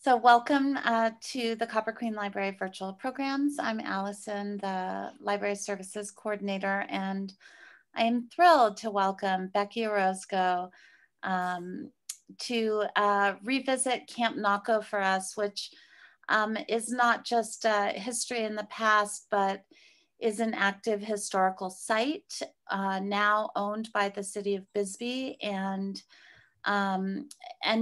So welcome to the Copper Queen Library virtual programs. I'm Allison, the Library Services Coordinator, and I am thrilled to welcome Becky Orozco to revisit Camp Naco for us, which is not just history in the past, but is an active historical site now owned by the city of Bisbee and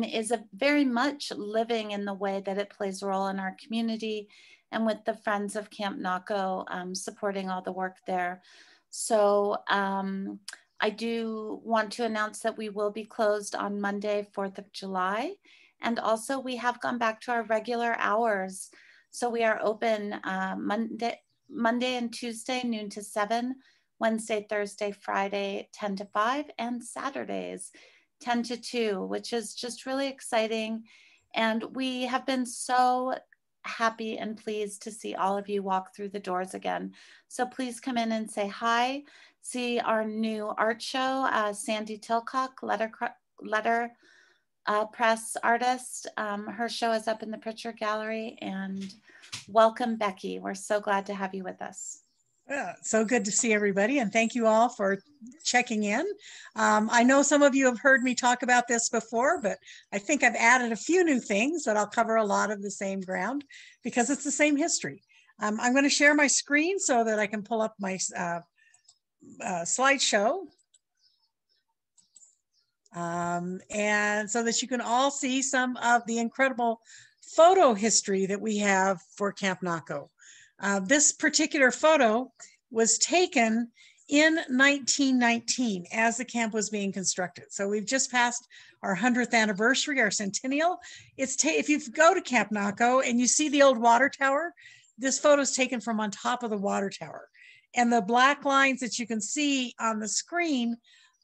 is very much living in the way that it plays a role in our community and with the Friends of Camp Naco supporting all the work there. So I do want to announce that we will be closed on Monday, 4th of July. And also we have gone back to our regular hours. So we are open Monday and Tuesday, noon to 7, Wednesday, Thursday, Friday, 10 to 5, and Saturdays, 10 to 2, which is just really exciting. And we have been so happy and pleased to see all of you walk through the doors again. So please come in and say hi. See our new art show, Sandy Tilcock, letter press artist. Her show is up in the Pritchard Gallery, and welcome, Becky. We're so glad to have you with us. Yeah, so good to see everybody, and thank you all for checking in. I know some of you have heard me talk about this before, but I think I've added a few new things that I'll cover a lot of the same ground because it's the same history. I'm going to share my screen so that I can pull up my slideshow. And so that you can all see some of the incredible photo history that we have for Camp Naco. This particular photo was taken in 1919 as the camp was being constructed. So we've just passed our 100th anniversary, our centennial. If you go to Camp Naco and you see the old water tower, this photo is taken from on top of the water tower. And the black lines that you can see on the screen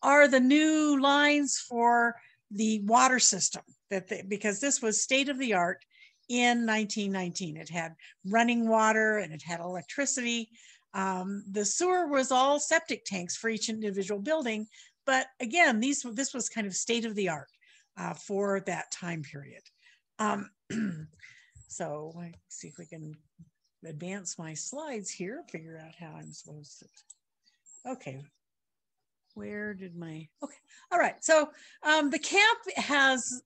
are the new lines for the water system, because this was state of the art in 1919. It had running water and it had electricity. The sewer was all septic tanks for each individual building. But again, this was kind of state of the art for that time period. So let's see if we can advance my slides here, figure out how I'm supposed to. Okay. Where did my, okay. All right. So the camp has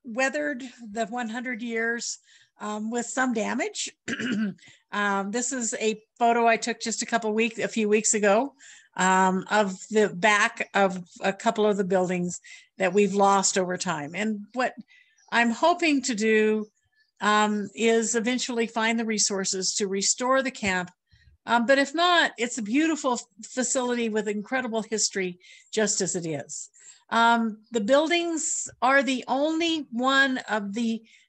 weathered the 100 years with some damage. This is a photo I took just a few weeks ago of the back of a couple of the buildings that we've lost over time. And what I'm hoping to do is eventually find the resources to restore the camp. But if not, it's a beautiful facility with incredible history, just as it is. The buildings are the only one of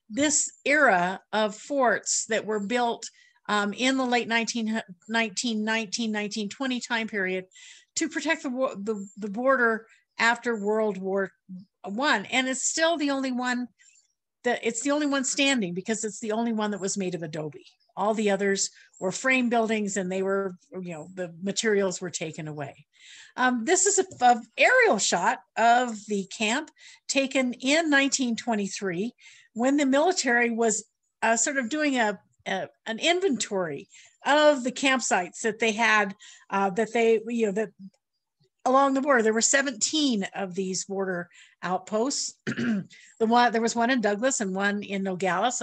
this era of forts that were built in the late 1919, 1920 time period to protect the border after World War I. And it's still the only one standing because it's the only one that was made of adobe. All the others were frame buildings and they were, the materials were taken away. This is an aerial shot of the camp taken in 1923 when the military was sort of doing an inventory of the campsites that they had, that along the border. There were 17 of these border outposts. There was one in Douglas and one in Nogales.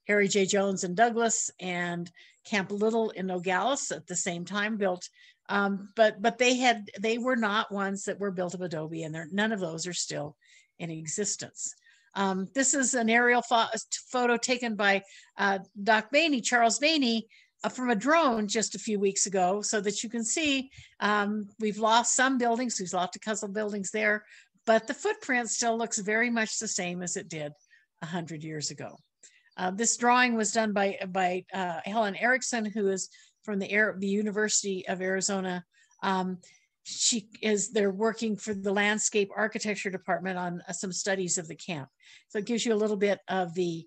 Harry J. Jones in Douglas and Camp Little in Nogales at the same time built. But they were not ones that were built of adobe, and none of those are still in existence. This is an aerial photo taken by Charles Bainey, from a drone just a few weeks ago, so that you can see we've lost some buildings. We've lost a couple of buildings there, but the footprint still looks very much the same as it did 100 years ago. This drawing was done by Helen Erickson, who is from the University of Arizona. They're working for the landscape architecture department on some studies of the camp. So it gives you a little bit of the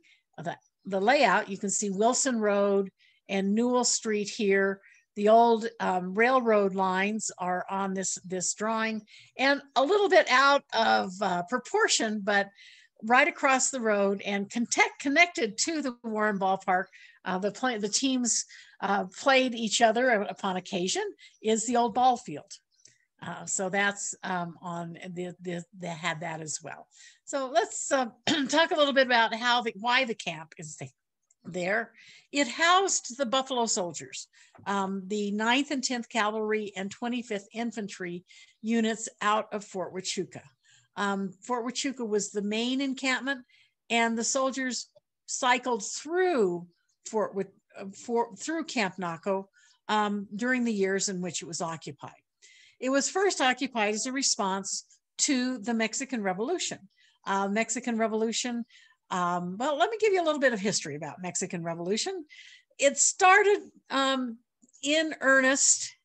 layout. You can see Wilson Road and Newell Street here. The old railroad lines are on this drawing, and a little bit out of proportion, but right across the road and connected to the Warren Ballpark. The teams played each other upon occasion is the old ball field. So that's on they had that as well. So let's talk a little bit about why the camp is there. It housed the Buffalo Soldiers, the 9th and 10th Cavalry and 25th Infantry units out of Fort Huachuca. Fort Huachuca was the main encampment, and the soldiers cycled through through Camp Naco during the years in which it was occupied. It was first occupied as a response to the Mexican Revolution. Well, let me give you a little bit of history about Mexican Revolution. It started in earnest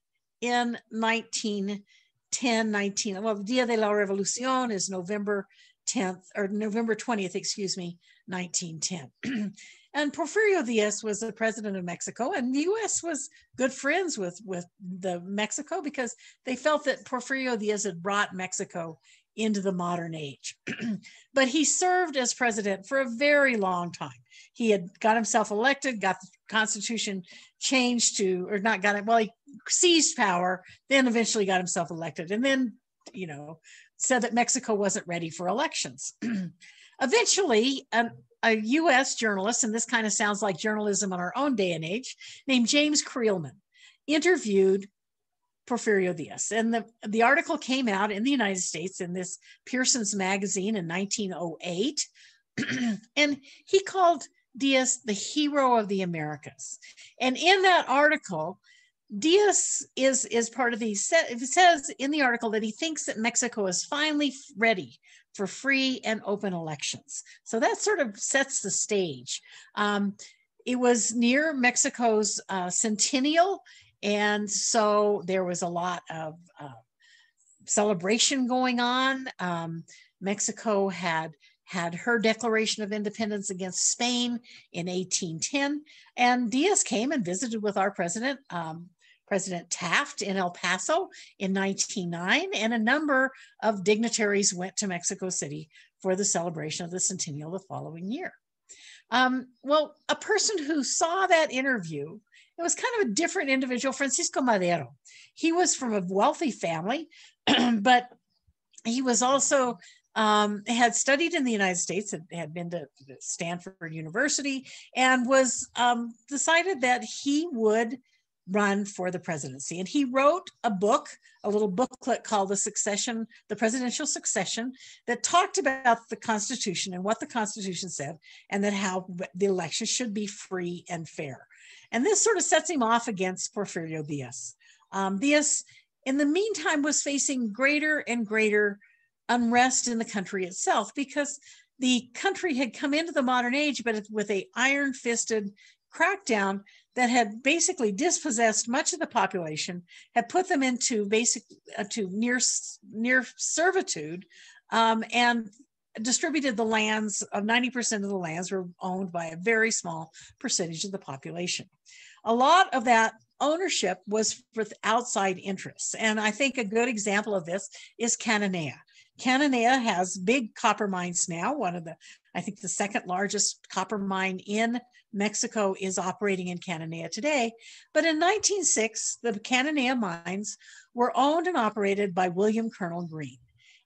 in 1910, well, the Dia de la Revolución is November 10th, or November 20th, excuse me, 1910. And Porfirio Diaz was the president of Mexico, and the U.S. was good friends with the Mexico because they felt that Porfirio Diaz had brought Mexico into the modern age. But he served as president for a very long time. He had got himself elected, got the Constitution changed to, or not got it, well, he seized power, then eventually got himself elected, and then, said that Mexico wasn't ready for elections. Eventually, a U.S. journalist, and this kind of sounds like journalism in our own day and age, named James Creelman, interviewed Porfirio Diaz. And the article came out in the United States in this Pearson's magazine in 1908. And he called Diaz the hero of the Americas. And in that article, Diaz is part of it says in the article that he thinks that Mexico is finally ready for free and open elections. So that sort of sets the stage. It was near Mexico's centennial, and so there was a lot of celebration going on. Mexico had her Declaration of Independence against Spain in 1810, and Diaz came and visited with our president, President Taft, in El Paso in 1909, and a number of dignitaries went to Mexico City for the celebration of the centennial the following year. Well, a person who saw that interview, it was kind of a different individual, Francisco Madero. He was from a wealthy family, but he was also had studied in the United States, had been to Stanford University, and was decided that he would run for the presidency. And he wrote a book, a little booklet called The Presidential Succession, that talked about the Constitution and what the Constitution said, and that how the election should be free and fair. And this sort of sets him off against Porfirio Diaz. Diaz, in the meantime, was facing greater and greater unrest in the country itself, because the country had come into the modern age, but with an iron-fisted crackdown that had basically dispossessed much of the population, had put them into near servitude, and distributed the lands. 90% of the lands were owned by a very small percentage of the population. A lot of that ownership was with outside interests. And I think a good example of this is Cananea. Cananea has big copper mines now. I think the second largest copper mine in Mexico is operating in Cananea today. But in 1906, the Cananea mines were owned and operated by William Colonel Greene.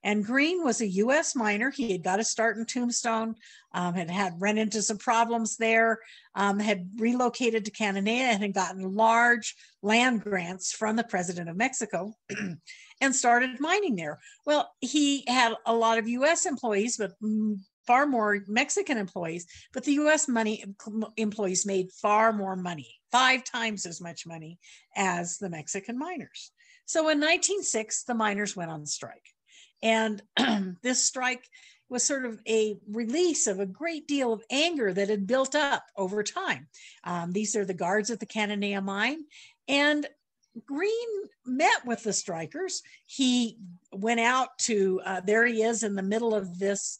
And Greene was a U.S. miner. He had got a start in Tombstone, had run into some problems there, had relocated to Cananea, and had gotten large land grants from the president of Mexico and started mining there. Well, he had a lot of U.S. employees, but far more Mexican employees, but the U.S. employees made far more money, 5 times as much money as the Mexican miners. So in 1906, the miners went on strike. And this strike was sort of a release of a great deal of anger that had built up over time. These are the guards at the Cananea mine. And Greene met with the strikers. He went out to, there he is in the middle of this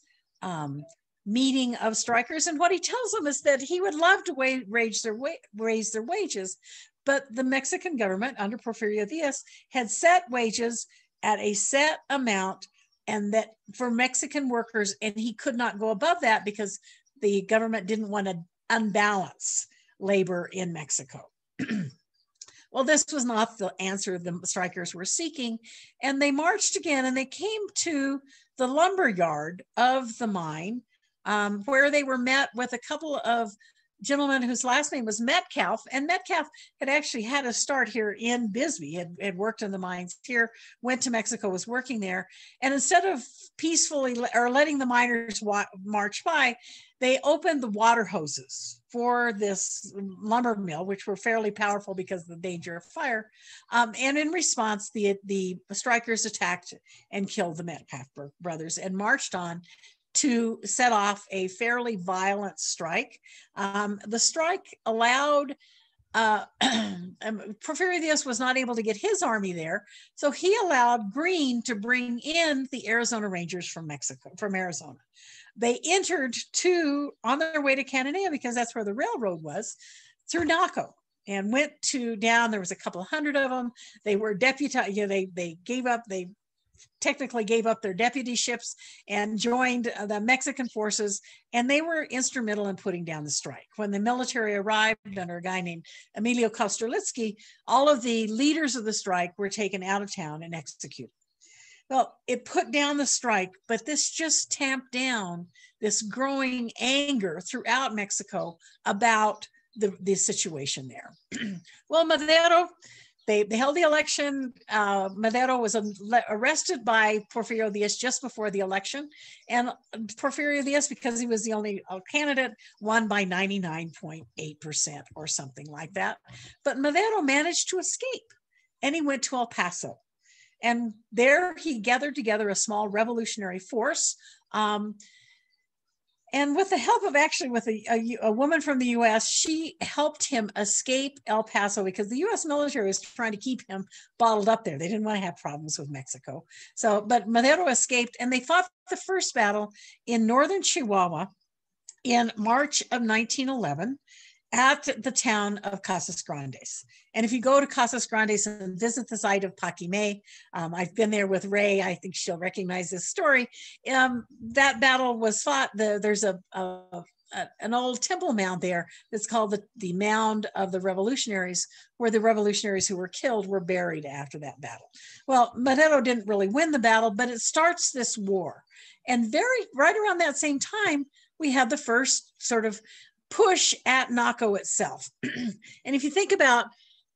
meeting of strikers. And what he tells them is that he would love to raise their wages, but the Mexican government under Porfirio Diaz had set wages at a set amount, and that for Mexican workers, and he could not go above that because the government didn't want to unbalance labor in Mexico. Well, this was not the answer the strikers were seeking, and they marched again, and they came to the lumber yard of the mine, where they were met with a couple of gentlemen whose last name was Metcalf, and Metcalf had actually had a start here in Bisbee, had worked in the mines here, went to Mexico, was working there, and instead of peacefully or letting the miners march by, they opened the water hoses for this lumber mill, which were fairly powerful because of the danger of fire. And in response, the strikers attacked and killed the Metcalf brothers and marched on to set off a fairly violent strike. The strike allowed, Porfirio Diaz was not able to get his army there, so he allowed Green to bring in the Arizona Rangers from Arizona. They entered on their way to Cananea, because that's where the railroad was, through Naco, and went down. There was a couple hundred of them. They were deputized. They technically gave up their deputyships and joined the Mexican forces, and they were instrumental in putting down the strike. When the military arrived under a guy named Emilio Kostrelitsky, all of the leaders of the strike were taken out of town and executed. Well, it put down the strike, but this just tamped down this growing anger throughout Mexico about the situation there. Well, Madero, they held the election. Madero was arrested by Porfirio Diaz just before the election. And Porfirio Diaz, because he was the only candidate, won by 99.8% or something like that. But Madero managed to escape, and he went to El Paso. And there he gathered together a small revolutionary force. And with the help of a woman from the US, she helped him escape El Paso, because the US military was trying to keep him bottled up there. They didn't want to have problems with Mexico. But Madero escaped, and they fought the first battle in northern Chihuahua in March of 1911. At the town of Casas Grandes. And if you go to Casas Grandes and visit the site of Paquimé, I've been there with Ray, I think she'll recognize this story. That battle was fought, there's an old temple mound there that's called the Mound of the Revolutionaries, where the revolutionaries who were killed were buried after that battle. Well, Madero didn't really win the battle, but it starts this war. And right around that same time, we had the first sort of push at Naco itself. And if you think about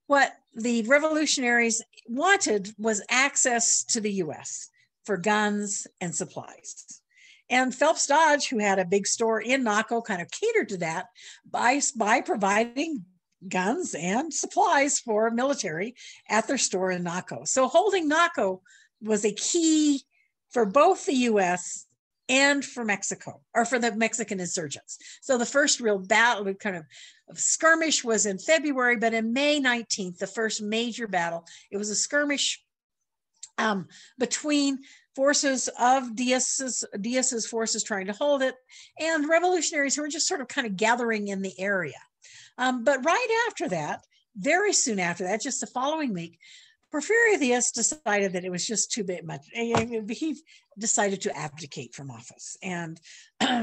what the revolutionaries wanted, was access to the US for guns and supplies. And Phelps Dodge, who had a big store in Naco, kind of catered to that by providing guns and supplies for military at their store in Naco. So holding Naco was a key for both the US and for Mexico, or for the Mexican insurgents. So the first real battle, kind of skirmish, was in February, but in May 19th, the first major battle, it was a skirmish between forces of Diaz's forces trying to hold it, and revolutionaries who were just sort of kind of gathering in the area. But right after that, very soon after that, just the following week, Porfirio Diaz decided that it was just too much. He decided to abdicate from office, and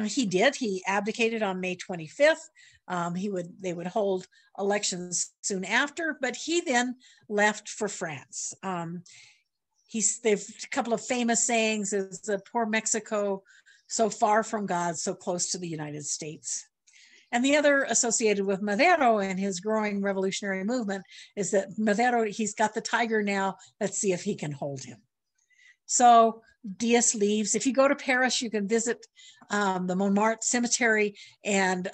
he did. He abdicated on May 25th. They would hold elections soon after, but he then left for France. They've a couple of famous sayings: "Is poor Mexico so far from God, so close to the United States." And the other associated with Madero and his growing revolutionary movement is that Madero, he's got the tiger now. Let's see if he can hold him. So Diaz leaves. If you go to Paris, you can visit the Montmartre Cemetery, and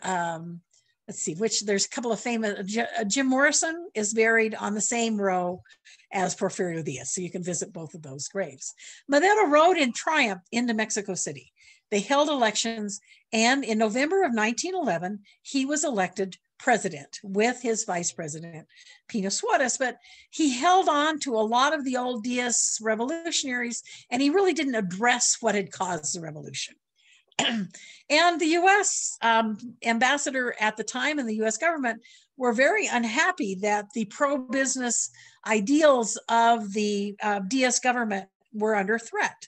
let's see, there's a couple of famous, Jim Morrison is buried on the same row as Porfirio Diaz. So you can visit both of those graves. Madero rode in triumph into Mexico City. They held elections, and in November of 1911, he was elected president with his vice president, Pino Suarez, but he held on to a lot of the old Diaz revolutionaries, and he really didn't address what had caused the revolution. And the US ambassador at the time and the US government were very unhappy that the pro-business ideals of the Diaz government were under threat.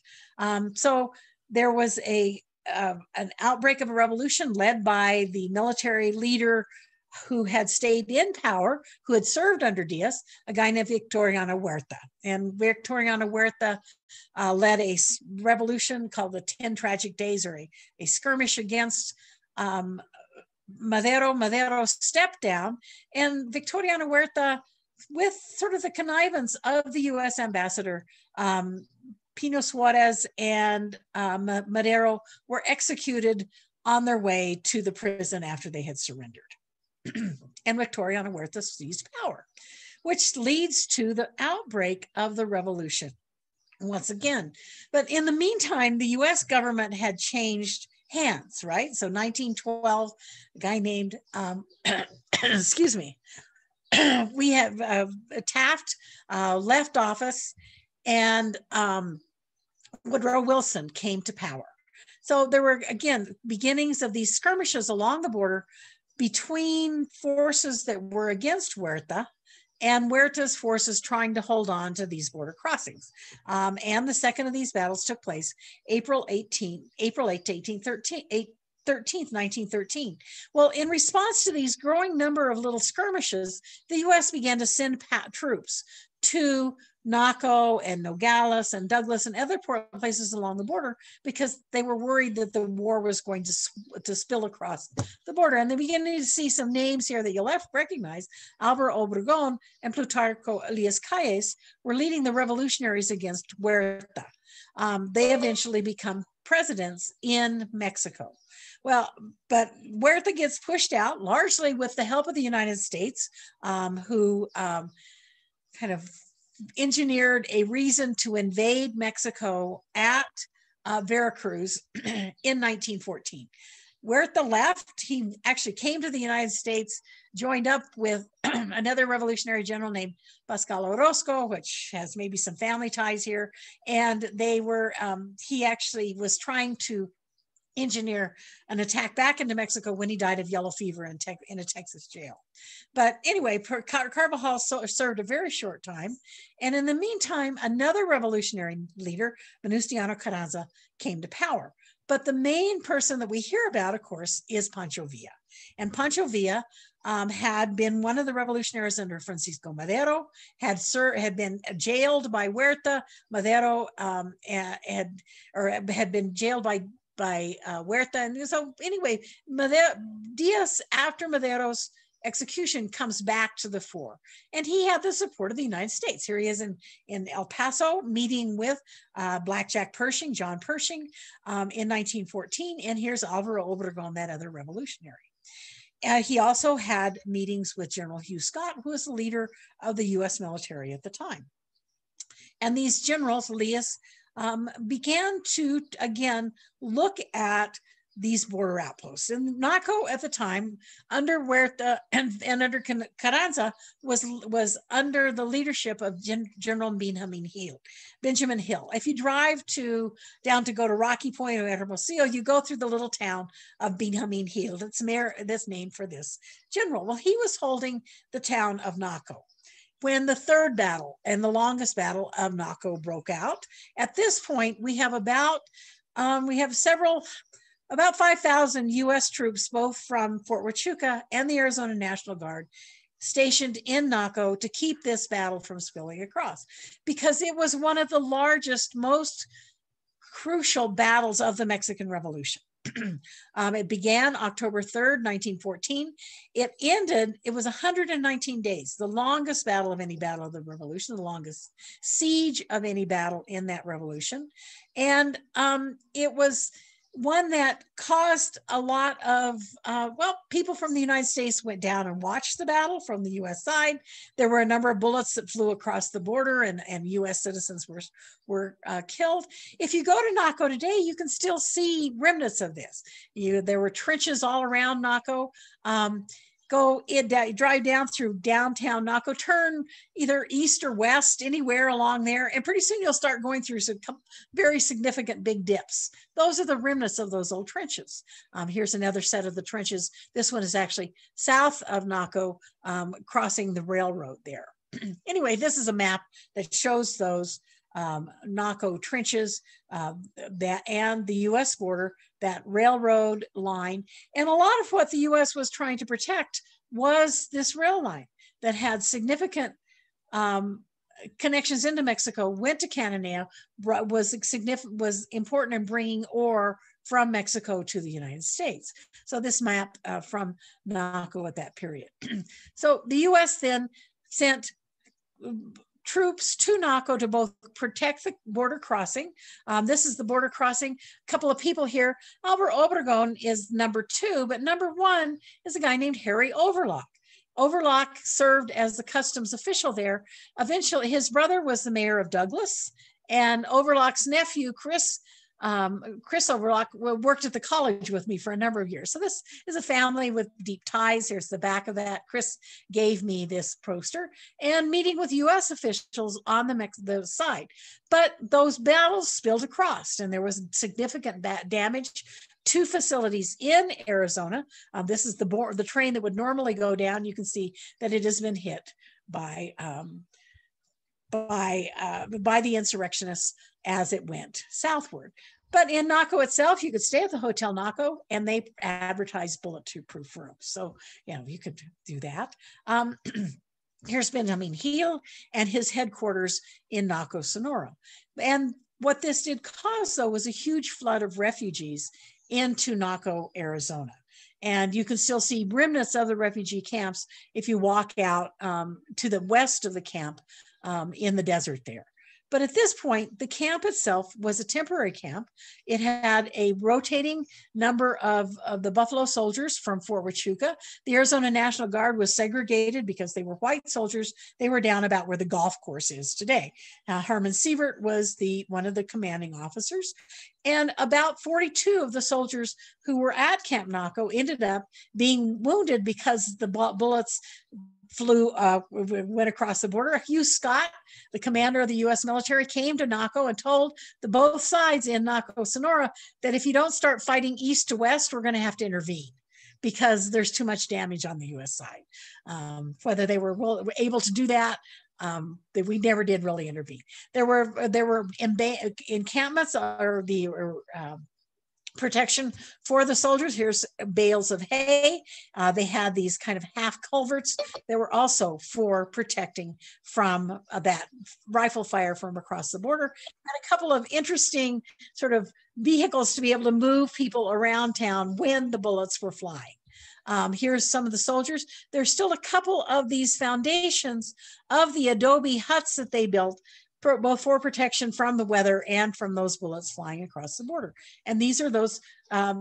So there was an outbreak of a revolution led by the military leader who had stayed in power, who had served under Diaz, a guy named Victoriano Huerta. And Victoriano Huerta led a revolution called the 10 Tragic Days, or a skirmish against Madero. Madero stepped down, and Victoriano Huerta, with sort of the connivance of the U.S. ambassador, Pino Suarez and Madero, were executed on their way to the prison after they had surrendered. And Victoriano Huerta seized power, which leads to the outbreak of the revolution once again. But in the meantime, the US government had changed hands, right? So 1912, a guy named, excuse me, we have Taft left office, and Woodrow Wilson came to power. So there were, again, beginnings of these skirmishes along the border between forces that were against Huerta and Huerta's forces trying to hold on to these border crossings. And the second of these battles took place April 8th, 1913. Well, in response to these growing number of little skirmishes, the U.S. began to send troops to Naco and Nogales and Douglas and other places along the border, because they were worried that the war was going to spill across the border. And they're beginning to see some names here that you'll recognize. Álvaro Obregón and Plutarco Elias Calles were leading the revolutionaries against Huerta. They eventually become presidents in Mexico. Well, but Huerta gets pushed out, largely with the help of the United States, who kind of engineered a reason to invade Mexico at Veracruz in 1914. Huerta left. He actually came to the United States, joined up with another revolutionary general named Pascual Orozco, which has maybe some family ties here. And they were, he actually was trying to engineer an attack back into Mexico when he died of yellow fever in a Texas jail. But anyway, Carvajal served a very short time. And in the meantime, another revolutionary leader, Venustiano Carranza, came to power. But the main person that we hear about, of course, is Pancho Villa. And Pancho Villa had been one of the revolutionaries under Francisco Madero, had been jailed by Huerta. Madero had been jailed by Huerta. And so anyway, Diaz, after Madero's execution, comes back to the fore. And he had the support of the United States. Here he is in El Paso, meeting with Blackjack Pershing, John Pershing, in 1914. And here's Álvaro Obregón, that other revolutionary. He also had meetings with General Hugh Scott, who was the leader of the US military at the time. And these generals, Elias, began to, again, look at these border outposts. And Naco at the time, under Huerta and under Carranza, was under the leadership of General Benjamin Hill. If you drive down to go to Rocky Point or Hermosillo, you go through the little town of Benjamin Hill. That's named for this general. Well, he was holding the town of Naco when the third battle and the longest battle of Naco broke out. At this point, we have about 5,000 US troops, both from Fort Huachuca and the Arizona National Guard, stationed in Naco to keep this battle from spilling across, because it was one of the largest, most crucial battles of the Mexican Revolution. It began October 3rd, 1914. It ended, it was 119 days, the longest battle of any battle of the Revolution, the longest siege of any battle in that revolution. And it was one that caused a lot of, people from the United States went down and watched the battle from the US side. There were a number of bullets that flew across the border, and US citizens were killed. If you go to Naco today, you can still see remnants of this. There were trenches all around Naco. Drive down through downtown Naco, turn either east or west, anywhere along there, and pretty soon you'll start going through some very significant big dips. Those are the remnants of those old trenches. Here's another set of the trenches. This one is actually south of Naco, crossing the railroad there. Anyway, this is a map that shows those Naco trenches that and the U.S. border, that railroad line. And a lot of what the U.S. was trying to protect was this rail line that had significant connections into Mexico, went to Canada, was important in bringing ore from Mexico to the United States. So this map from Naco at that period. So the U.S. then sent troops to Naco to both protect the border crossing. This is the border crossing. A couple of people here. Albert Obregon is number 2, but number 1 is a guy named Harry Overlock. Overlock served as the customs official there. Eventually, his brother was the mayor of Douglas, and Overlock's nephew, Chris Overlock, worked at the college with me for a number of years. So this is a family with deep ties. Here's the back of that. Chris gave me this poster, and meeting with U.S. officials on the side. But those battles spilled across, and there was significant damage to facilities in Arizona. This is the train that would normally go down. You can see that it has been hit by the insurrectionists as it went southward. But in Naco itself, you could stay at the Hotel Naco, and they advertised bulletproof rooms. So, you could do that. Here's Benjamin Hill and his headquarters in Naco, Sonora. And what this did cause, though, was a huge flood of refugees into Naco, Arizona. And you can still see remnants of the refugee camps if you walk out to the west of the camp in the desert there. But at this point, the camp itself was a temporary camp. It had a rotating number of the Buffalo Soldiers from Fort Huachuca. The Arizona National Guard was segregated because they were white soldiers. They were down about where the golf course is today. Herman Sievert was one of the commanding officers. And about 42 of the soldiers who were at Camp Naco ended up being wounded because the bullets went across the border. Hugh Scott, the commander of the U.S. military, came to Naco and told both sides in Naco, Sonora, that if you don't start fighting east to west, we're going to have to intervene because there's too much damage on the U.S. side. Whether they were able to do that, we never did really intervene. There were encampments or the protection for the soldiers. Here's bales of hay. They had these kind of half culverts that were also for protecting from that rifle fire from across the border, and a couple of interesting sort of vehicles to be able to move people around town when the bullets were flying. Here's some of the soldiers. There's still a couple of these foundations of the adobe huts that they built both for protection from the weather and from those bullets flying across the border. And these are those, I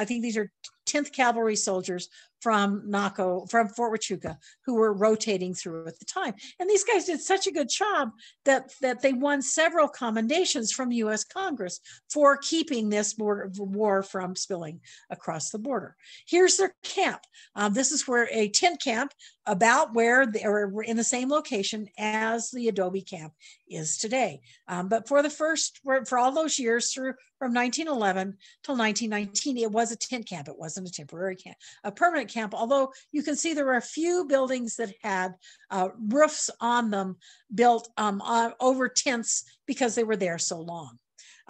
think these are 10th Cavalry soldiers from Naco, from Fort Huachuca, who were rotating through at the time. And these guys did such a good job that they won several commendations from the US Congress for keeping this war from spilling across the border. Here's their camp. This is where a tent camp about where they were in the same location as the adobe camp is today. But for all those years from 1911 till 1919, it was a tent camp. It wasn't a temporary camp, a permanent camp, although you can see there were a few buildings that had roofs on them built over tents because they were there so long.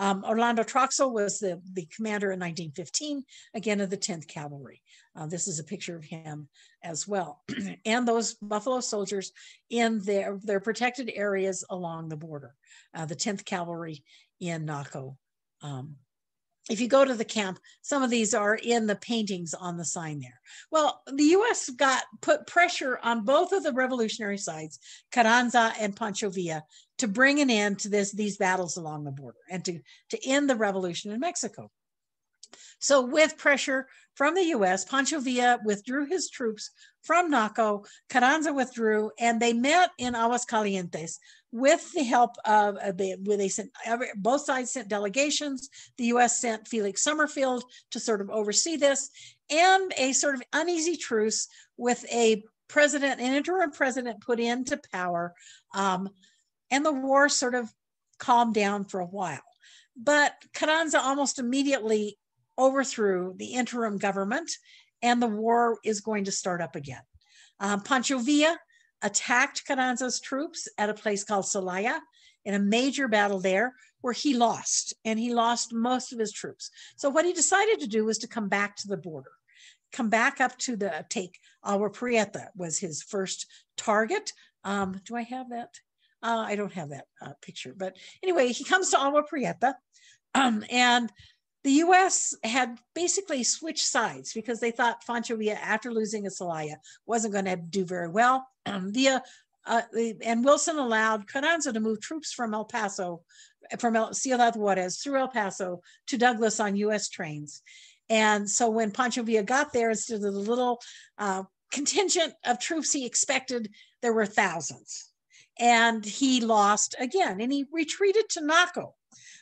Orlando Troxel was the commander in 1915, again of the 10th Cavalry. This is a picture of him as well. And those Buffalo soldiers in their protected areas along the border, the 10th Cavalry in Naco. If you go to the camp, some of these are in the paintings on the sign there. Well, the U.S. put pressure on both of the revolutionary sides, Carranza and Pancho Villa, to bring an end to these battles along the border and to end the revolution in Mexico. So with pressure from the U.S., Pancho Villa withdrew his troops from Naco, Carranza withdrew, and they met in Aguascalientes with the help of, both sides sent delegations. The U.S. sent Felix Summerfield to sort of oversee this, and a sort of uneasy truce with an interim president put into power, and the war sort of calmed down for a while. But Carranza almost immediately overthrew the interim government, and the war is going to start up again. Pancho Villa attacked Carranza's troops at a place called Celaya in a major battle there where he lost, and he lost most of his troops. So what he decided to do was to come back to the border, come back up to take Agua Prieta was his first target. Do I have that? I don't have that picture, but anyway, he comes to Agua Prieta, and the U.S. had basically switched sides because they thought Pancho Villa, after losing at Celaya, wasn't going to do very well. And Wilson allowed Carranza to move troops from El Paso, from Ciudad Juarez through El Paso to Douglas on U.S. trains. And so when Pancho Villa got there, instead of the little contingent of troops he expected, there were thousands. And he lost again, and he retreated to Naco,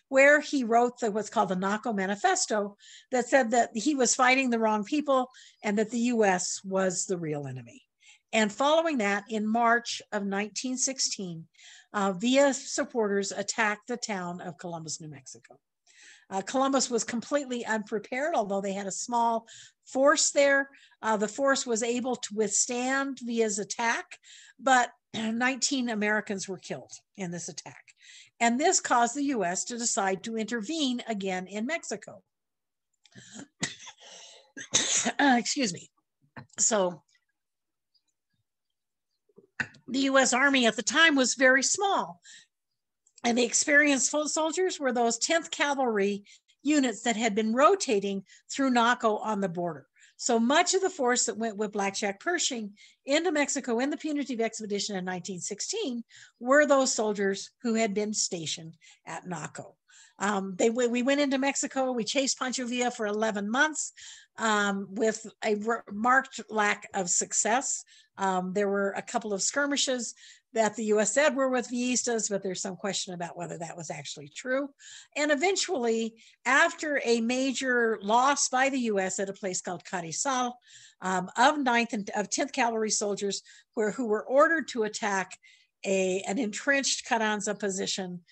where he wrote what's called the Naco Manifesto that said that he was fighting the wrong people and that the U.S. was the real enemy. And following that, in March of 1916, Villa supporters attacked the town of Columbus, New Mexico. Columbus was completely unprepared, although they had a small force there. The force was able to withstand Villa's attack, but 19 Americans were killed in this attack. And this caused the U.S. to decide to intervene again in Mexico. Excuse me. So the U.S. Army at the time was very small. And the experienced soldiers were those 10th Cavalry units that had been rotating through Naco on the border. So much of the force that went with Black Jack Pershing into Mexico in the punitive expedition in 1916 were those soldiers who had been stationed at Naco. We went into Mexico, we chased Pancho Villa for 11 months with a marked lack of success. There were a couple of skirmishes that the U.S. said were with Villistas, but there's some question about whether that was actually true. And eventually, after a major loss by the U.S. at a place called Carizal, of 9th and of 10th Cavalry soldiers who were ordered to attack an entrenched Carranza position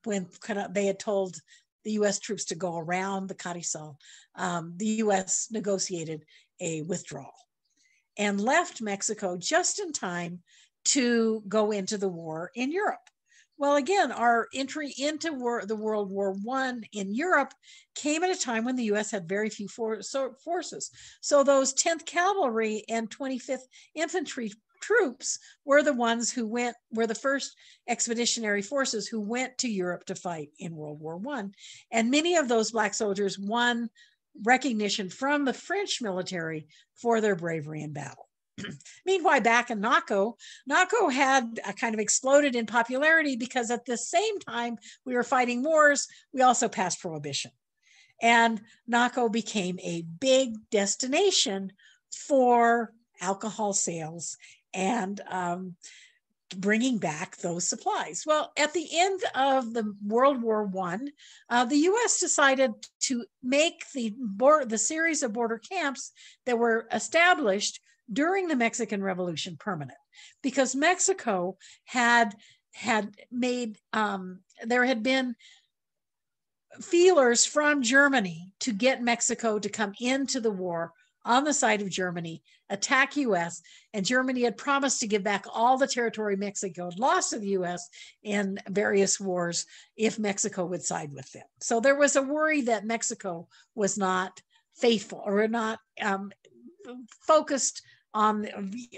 when they had told the U.S. troops to go around the Carizal, the U.S. negotiated a withdrawal and left Mexico just in time to go into the war in Europe. Well, again, our entry into the World War I in Europe came at a time when the U.S. had very few forces. So those 10th Cavalry and 25th Infantry troops were the ones who were the first expeditionary forces who went to Europe to fight in World War I. And many of those Black soldiers won recognition from the French military for their bravery in battle. Meanwhile, back in Naco had kind of exploded in popularity because at the same time we were fighting wars, we also passed prohibition. And Naco became a big destination for alcohol sales and bringing back those supplies. Well, at the end of the World War I, the U.S. decided to make the series of border camps that were established during the Mexican Revolution permanent, because Mexico had made, there had been feelers from Germany to get Mexico to come into the war on the side of Germany, attack U.S., and Germany had promised to give back all the territory Mexico had lost to the U.S. in various wars if Mexico would side with them. So there was a worry that Mexico was not faithful or not focused on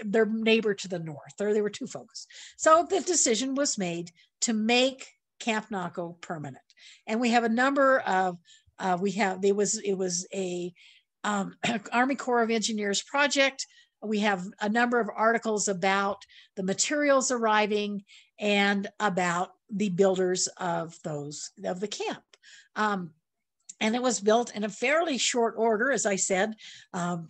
their neighbor to the north, or they were too focused. So the decision was made to make Camp Naco permanent. And we have a number of, it was a Army Corps of Engineers project. We have a number of articles about the materials arriving and about the builders of the camp. And it was built in a fairly short order, as I said,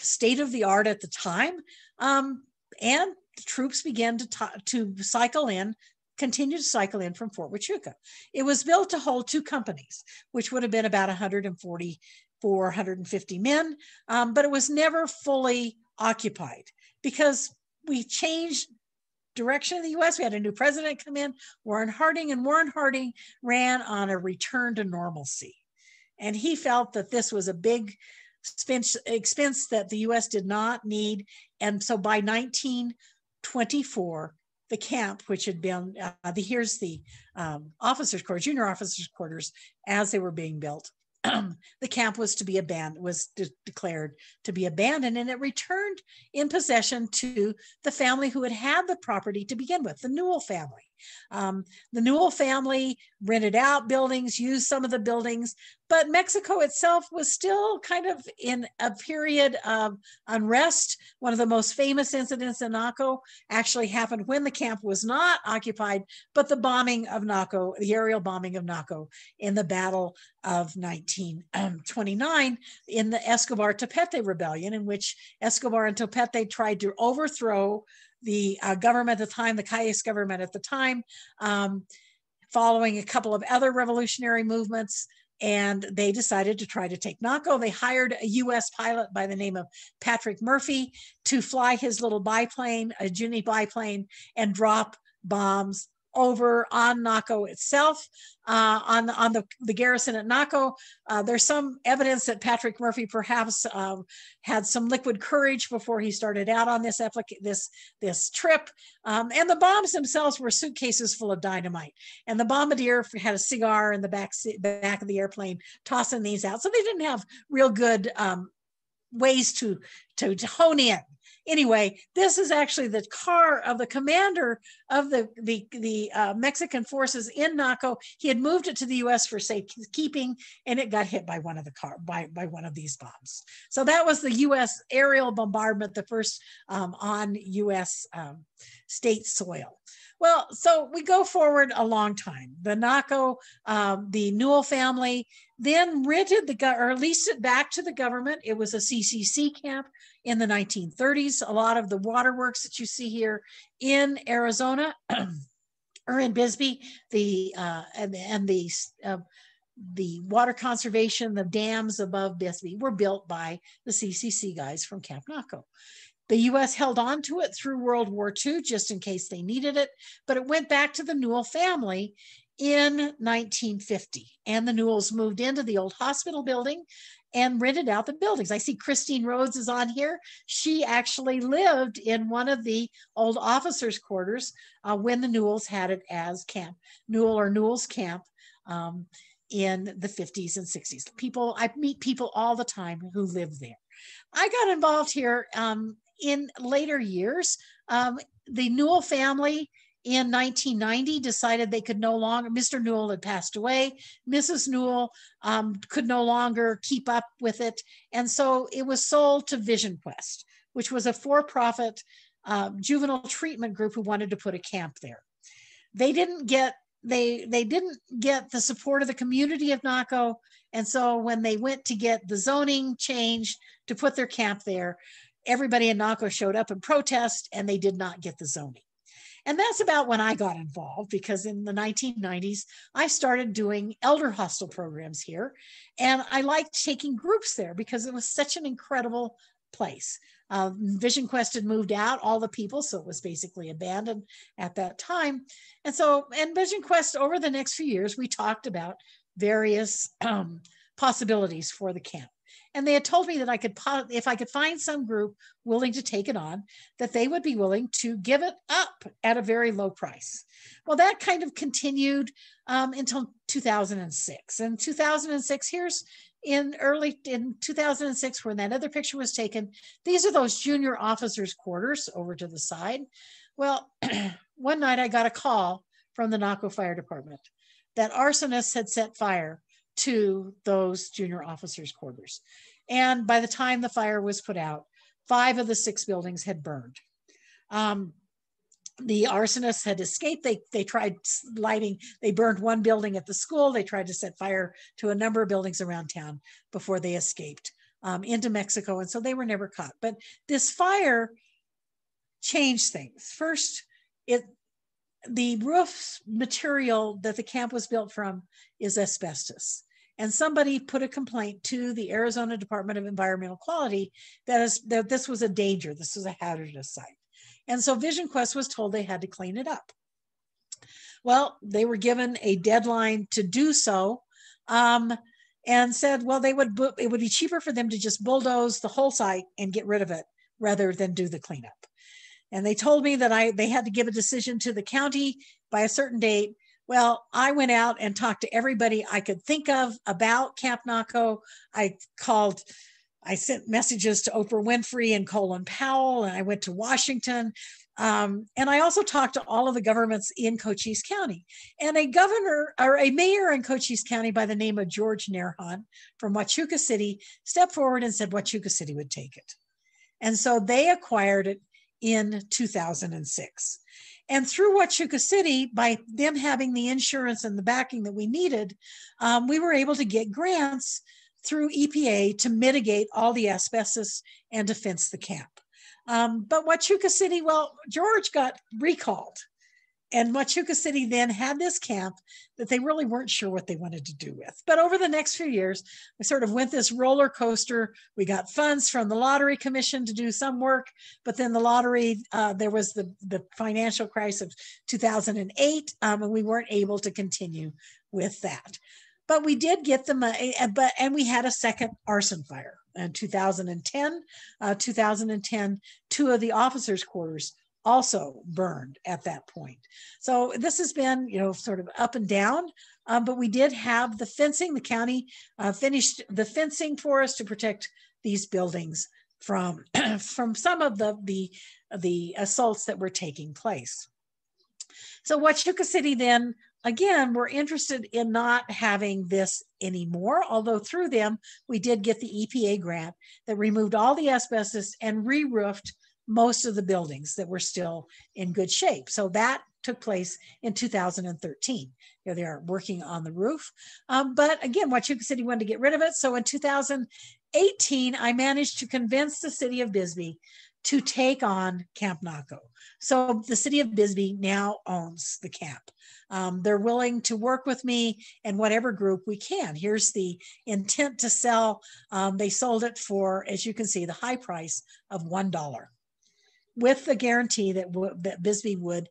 state of the art at the time. And the troops began to cycle in, continue to cycle in from Fort Huachuca. It was built to hold 2 companies, which would have been about 150 men, but it was never fully occupied because we changed direction of the U.S. We had a new president come in, Warren Harding, and Warren Harding ran on a return to normalcy. And he felt that this was a big expense that the U.S. did not need. And so by 1924, the camp, which had been, here's the officers' quarters, junior officers' quarters as they were being built. The camp was to be abandoned, was declared to be abandoned, and it returned in possession to the family who had had the property to begin with, the Newell family. The Newell family rented out buildings, used some of the buildings, but Mexico itself was still kind of in a period of unrest. One of the most famous incidents in Naco actually happened when the camp was not occupied, but the bombing of Naco, the aerial bombing of Naco in the Battle of 1929 in the Escobar-Topete rebellion, in which Escobar and Topete tried to overthrow the government at the time, the Calles government at the time, following a couple of other revolutionary movements, and they decided to try to take Naco. They hired a U.S. pilot by the name of Patrick Murphy to fly his little biplane, a Junie biplane, and drop bombs over on Naco itself, on the garrison at Naco. There's some evidence that Patrick Murphy perhaps had some liquid courage before he started out on this trip. And the bombs themselves were suitcases full of dynamite. And the bombardier had a cigar in the back of the airplane, tossing these out. So they didn't have real good ways to hone in. Anyway, this is actually the car of the commander of the Mexican forces in Naco. He had moved it to the U.S. for safekeeping, and it got hit by one of one of these bombs. So that was the U.S. aerial bombardment, the first on U.S. state soil. Well, so we go forward a long time. The Naco, the Newell family, then rented or leased it back to the government. It was a CCC camp in the 1930s. A lot of the waterworks that you see here in Arizona or in Bisbee, the water conservation, the dams above Bisbee were built by the CCC guys from Camp Naco. The U.S. held on to it through World War II, just in case they needed it, but it went back to the Newell family in 1950. And the Newells moved into the old hospital building and rented out the buildings. I see Christine Rhodes is on here. She actually lived in one of the old officers' quarters when the Newells had it as Camp Newell or Newell's Camp in the 50s and 60s. I meet people all the time who live there. I got involved here in later years. The Newell family in 1990 decided they could no longer, Mr. Newell had passed away, Mrs. Newell could no longer keep up with it. And so it was sold to Vision Quest, which was a for-profit juvenile treatment group who wanted to put a camp there. They didn't get the support of the community of Naco. And so when they went to get the zoning changed to put their camp there, everybody in Naco showed up in protest, and they did not get the zoning. And that's about when I got involved, because in the 1990s, I started doing elder hostel programs here. And I liked taking groups there because it was such an incredible place. Vision Quest had moved out all the people, so it was basically abandoned at that time. And Vision Quest, over the next few years, we talked about various possibilities for the camp. And they had told me that if I could find some group willing to take it on, that they would be willing to give it up at a very low price. Well, that kind of continued until 2006. And 2006, in 2006, when that other picture was taken, these are those junior officers' quarters over to the side. Well, one night I got a call from the Naco Fire Department that arsonists had set fire to those junior officers' quarters. And by the time the fire was put out, 5 of the 6 buildings had burned. The arsonists had escaped. They tried lighting. They burned one building at the school. They tried to set fire to a number of buildings around town before they escaped into Mexico. And so they were never caught. But this fire changed things. First, the roof material that the camp was built from is asbestos. And somebody put a complaint to the Arizona Department of Environmental Quality that this was a danger. This was a hazardous site. And so Vision Quest was told they had to clean it up. Well, they were given a deadline to do so, and said, well, it would be cheaper for them to just bulldoze the whole site and get rid of it rather than do the cleanup. And they told me that they had to give a decision to the county by a certain date. Well, I went out and talked to everybody I could think of about Camp Naco. I sent messages to Oprah Winfrey and Colin Powell, and I went to Washington. And I also talked to all of the governments in Cochise County. And a mayor in Cochise County by the name of George Nerhan from Huachuca City stepped forward and said Huachuca City would take it. And so they acquired it in 2006. And through Huachuca City, by them having the insurance and the backing that we needed, we were able to get grants through EPA to mitigate all the asbestos and to fence the camp. But Huachuca City, well, George got recalled. And Huachuca City then had this camp that they really weren't sure what they wanted to do with. But over the next few years, we sort of went this roller coaster. We got funds from the Lottery Commission to do some work, but then the lottery, there was the financial crisis of 2008, and we weren't able to continue with that. But we did get the money, and we had a second arson fire in 2010. 2010, two of the officers' quarters also burned at that point. So this has been, sort of up and down, but we did have the fencing. The county finished the fencing for us to protect these buildings from some of the assaults that were taking place. So Huachuca City then, again, we're interested in not having this anymore, although through them, we did get the EPA grant that removed all the asbestos and re-roofed most of the buildings that were still in good shape. So that took place in 2013. They are working on the roof. But again, Huachuca City wanted to get rid of it. So in 2018, I managed to convince the city of Bisbee to take on Camp Naco. So the city of Bisbee now owns the camp. They're willing to work with me in whatever group we can. Here's the intent to sell. They sold it for, as you can see, the high price of $1, with the guarantee that Bisbee would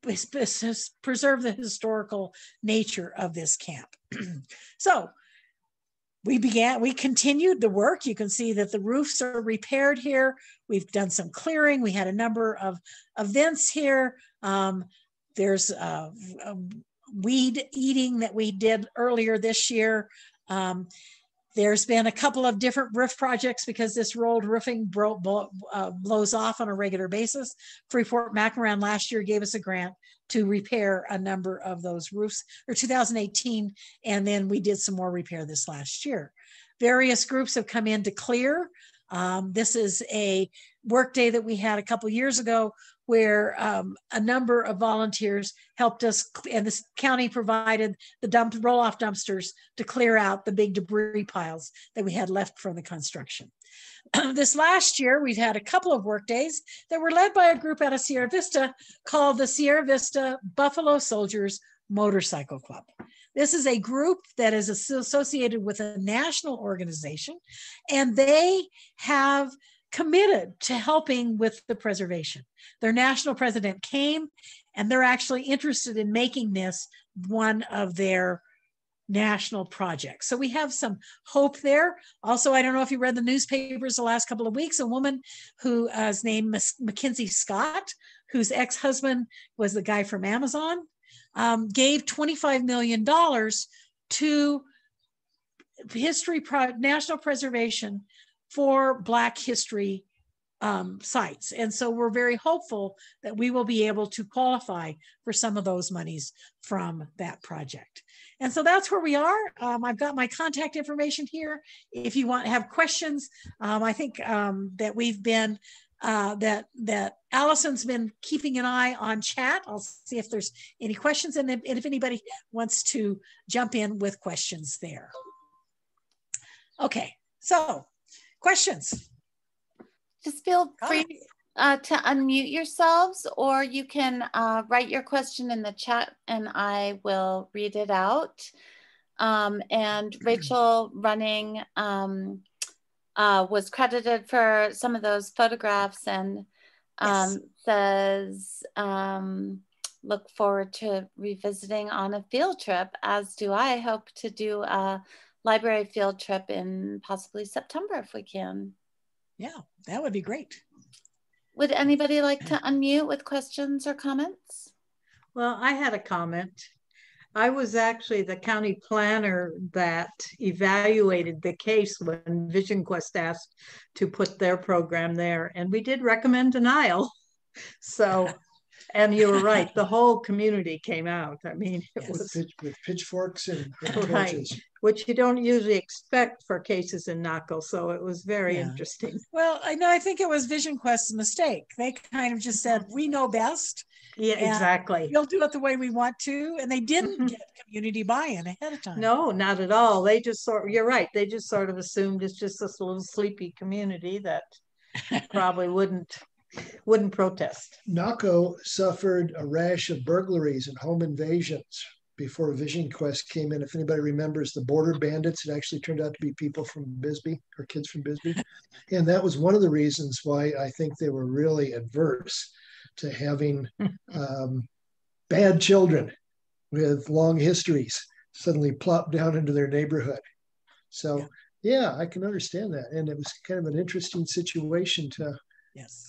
preserve the historical nature of this camp. So we continued the work. You can see that the roofs are repaired here. We've done some clearing. We had a number of events here. There's weed eating that we did earlier this year. There's been a couple of different roof projects because this rolled roofing blows off on a regular basis. Freeport-McMoran last year gave us a grant to repair a number of those roofs, or 2018, and then we did some more repair this last year. Various groups have come in to clear. This is a work day that we had a couple years ago where a number of volunteers helped us, and the county provided the roll-off dumpsters to clear out the big debris piles that we had left from the construction. This last year, we've had a couple of work days that were led by a group out of Sierra Vista called the Sierra Vista Buffalo Soldiers Motorcycle Club. This is a group that is associated with a national organization, and they have committed to helping with the preservation. Their national president came, and they're actually interested in making this one of their national projects. So we have some hope there. Also, I don't know if you read the newspapers the last couple of weeks, a woman who is named Mackenzie Scott, whose ex-husband was the guy from Amazon, gave $25 million to national preservation for Black history sites. And so we're very hopeful that we will be able to qualify for some of those monies from that project. And so that's where we are. I've got my contact information here. If you have questions, I think that we've been, that Allison's been keeping an eye on chat. I'll see if there's any questions, and if anybody wants to jump in with questions there. Okay, so questions. Just feel free to unmute yourselves, or you can write your question in the chat and I will read it out. And Rachel Running was credited for some of those photographs, and Yes. says, look forward to revisiting on a field trip, as do I. Hope to do a library field trip in possibly September if we can. Yeah, that would be great. Would anybody like to unmute with questions or comments? Well, I had a comment. I was actually the county planner that evaluated the case when Vision Quest asked to put their program there, and we did recommend denial. So, and you were right, the whole community came out. I mean, it was with pitchforks and right, torches, which you don't usually expect for cases in Naco. So it was very interesting. Well, I think it was Vision Quest's mistake. They kind of just said, we know best. Yeah, exactly. We'll do it the way we want to. And they didn't get community buy-in ahead of time. No, not at all. They just you're right. They just sort of assumed it's just this little sleepy community that probably wouldn't protest. Naco suffered a rash of burglaries and home invasions before Vision Quest came in. If anybody remembers the border bandits, it actually turned out to be people from Bisbee or kids from Bisbee. And that was one of the reasons why I think they were really adverse to having bad children with long histories suddenly plop down into their neighborhood. So yeah, I can understand that. And it was kind of an interesting situation to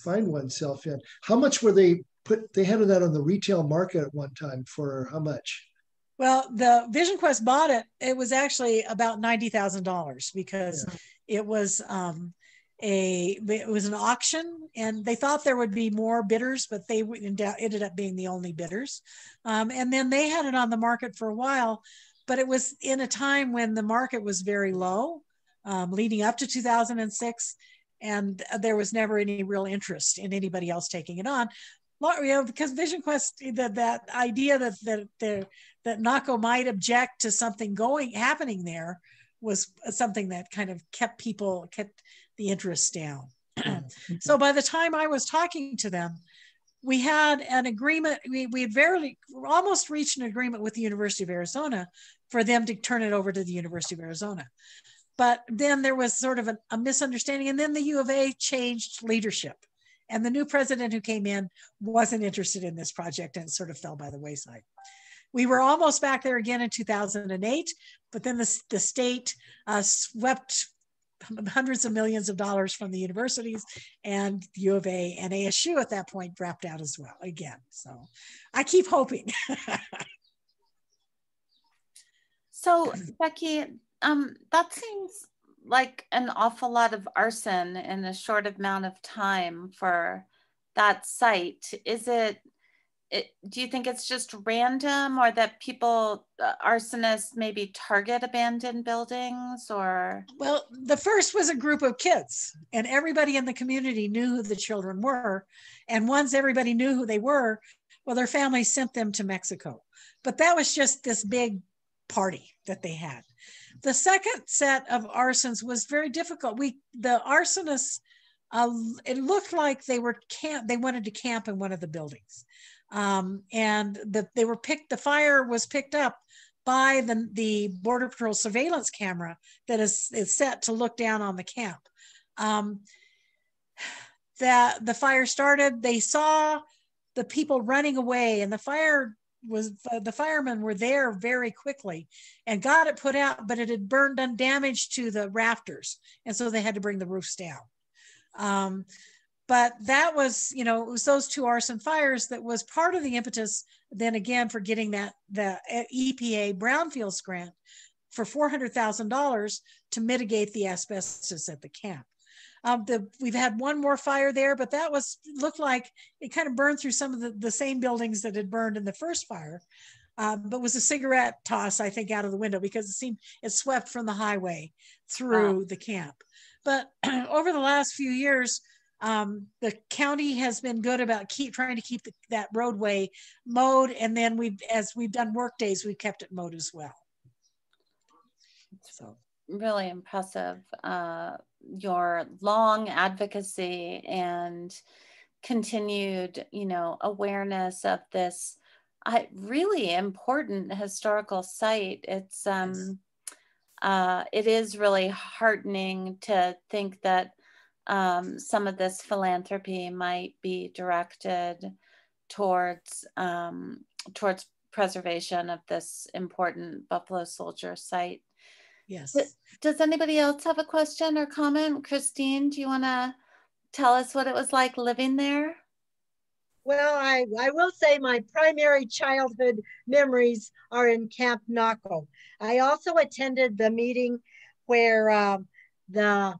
find oneself in. How much were they had that on the retail market at one time for how much? Well, the Vision Quest bought it. It was actually about $90,000 because it was an auction, and they thought there would be more bidders, but they ended up being the only bidders. And then they had it on the market for a while, but it was in a time when the market was very low, leading up to 2006. And there was never any real interest in anybody else taking it on, because Vision Quest, that idea that Naco might object to something happening there was something that kind of kept the interest down. So by the time I was talking to them, we had an agreement. We had almost reached an agreement with the University of Arizona for them to turn it over to the University of Arizona. But then there was sort of a misunderstanding, and then the U of A changed leadership. And the new president who came in wasn't interested in this project, and it sort of fell by the wayside. We were almost back there again in 2008, but then the state swept hundreds of millions of dollars from the universities, and U of A and ASU at that point dropped out as well again. So I keep hoping. So Becky, that seems like an awful lot of arson in a short amount of time for that site. Do you think it's just random, or that people, arsonists maybe target abandoned buildings, or? Well, the first was a group of kids, and everybody in the community knew who the children were. And once everybody knew who they were, well, their families sent them to Mexico. But that was just this big party that they had. The second set of arsons was very difficult. The arsonists, it looked like they wanted to camp in one of the buildings. And the fire was picked up by the Border Patrol surveillance camera that is set to look down on the camp. That the fire started, they saw the people running away, and the firemen were there very quickly and got it put out, but it had done damage to the rafters, and so they had to bring the roofs down. But that was, it was those two arson fires that was part of the impetus then again for getting the EPA Brownfields grant for $400,000 to mitigate the asbestos at the camp. We've had one more fire there, but that looked like it kind of burned through some of the same buildings that had burned in the first fire, but was a cigarette toss, I think, out of the window, because it swept from the highway through the camp. But over the last few years, the county has been good about trying to keep that roadway mowed, and then as we've done work days, we've kept it mowed as well. So really impressive, your long advocacy and continued, awareness of this really important historical site. It's it is really heartening to think that some of this philanthropy might be directed towards preservation of this important Buffalo Soldier site. Yes. Does anybody else have a question or comment? Christine, do you want to tell us what it was like living there? Well, I will say my primary childhood memories are in Camp Naco. I also attended the meeting where the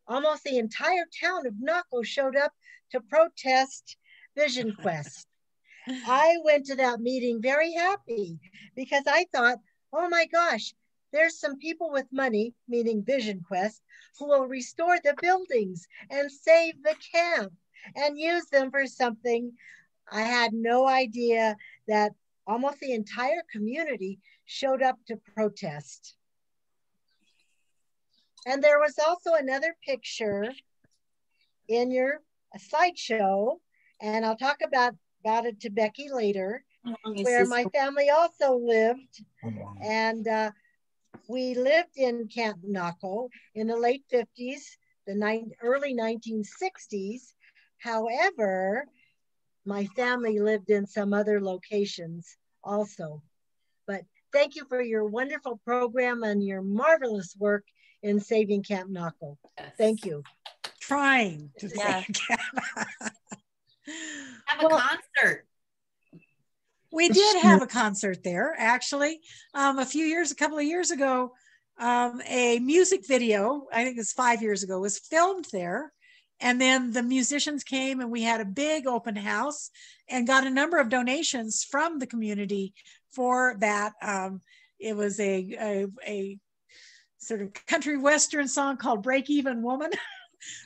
almost the entire town of Naco showed up to protest Vision Quest. I went to that meeting very happy because I thought, oh my gosh, there's some people with money, meaning Vision Quest, who will restore the buildings and save the camp and use them for something. I had no idea that almost the entire community showed up to protest. And there was also another picture in your slideshow, and I'll talk about it to Becky later, where my family also lived. And we lived in Camp Naco in the late 50s, early 1960s. However, my family lived in some other locations also. But thank you for your wonderful program and your marvelous work in saving Camp Naco. Yes. Thank you. Trying to Yeah. Have a concert. We did have a concert there, actually. A couple of years ago, a music video, I think it's 5 years ago, was filmed there. And then the musicians came and we had a big open house and got a number of donations from the community for that. It was a sort of country western song called Break Even Woman.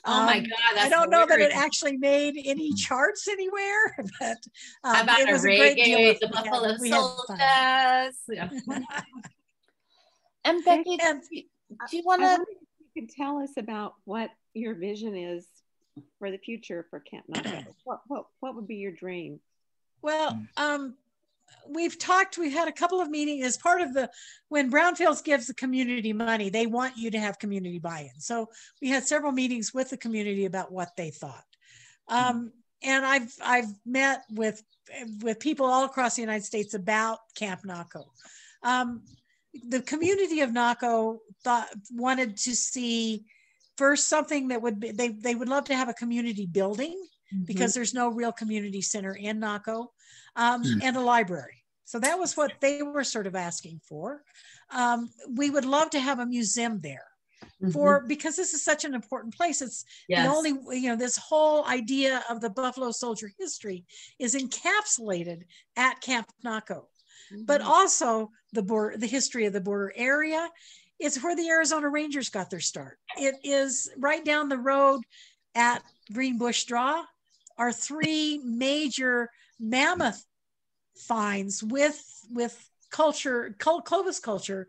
Oh my God, that's I don't know that it hilarious. actually made any charts anywhere, but How about it was a a great deal. reggae, the Buffalo Soul Jazz? Yeah. And Becky, And do you want I to? wonder if you could tell us about what your vision is for the future for Camp Naco. What would be your dream? well, we've had a couple of meetings as part of when Brownfields gives the community money, they want you to have community buy-in. So we had several meetings with the community about what they thought. And I've met with people all across the United States about Camp Naco. The community of Naco wanted to see first something that would be, they would love to have a community building because there's no real community center in Naco, and a library. So that was what they were sort of asking for. We would love to have a museum there because this is such an important place. It's the only, this whole idea of the Buffalo Soldier history is encapsulated at Camp Naco, but also the history of the border area. It's where the Arizona Rangers got their start. It is right down the road at Greenbush Draw are three major mammoth finds with culture, Clovis culture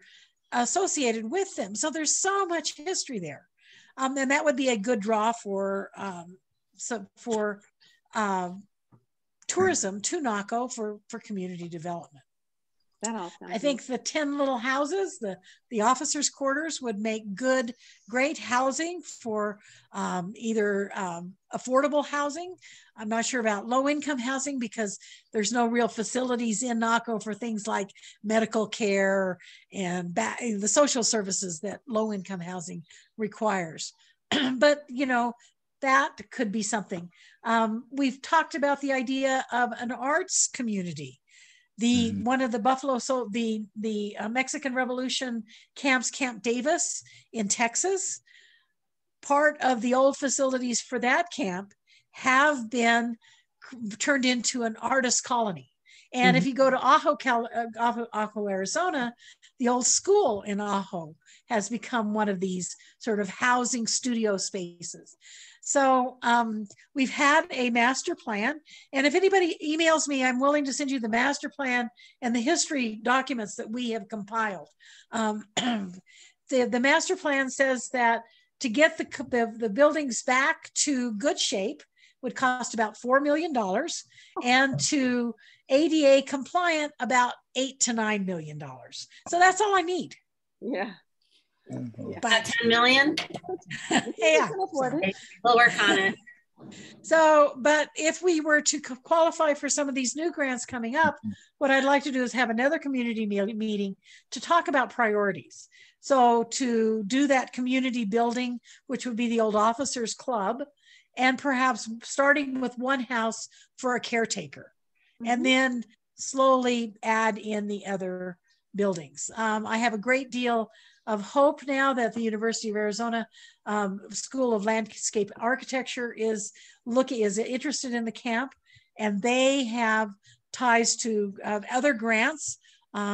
associated with them. So there's so much history there. And that would be a good draw for tourism to Naco for community development. That all sounds I think the 10 little houses, the officers' quarters would make great housing for either affordable housing. I'm not sure about low-income housing because there's no real facilities in Naco for things like medical care and the social services that low-income housing requires. But, that could be something. We've talked about the idea of an arts community. One of the the Mexican Revolution camps, Camp Davis in Texas, part of the old facilities for that camp have been turned into an artist colony. And if you go to Ajo, Arizona, the old school in Ajo has become one of these sort of housing studio spaces. So we've had a master plan. And if anybody emails me, I'm willing to send you the master plan and the history documents that we have compiled. The master plan says that to get the buildings back to good shape would cost about $4 million, and to ADA compliant about $8 to $9 million. So that's all I need. Yeah. About 10 million? Yeah. We'll work on it. So, but if we were to qualify for some of these new grants coming up, what I'd like to do is have another community meeting to talk about priorities. So to do that community building, which would be the old officers club, and perhaps starting with one house for a caretaker, and then slowly add in the other buildings. I have a great deal of hope now that the University of Arizona School of Landscape Architecture is interested in the camp, and they have ties to other grants.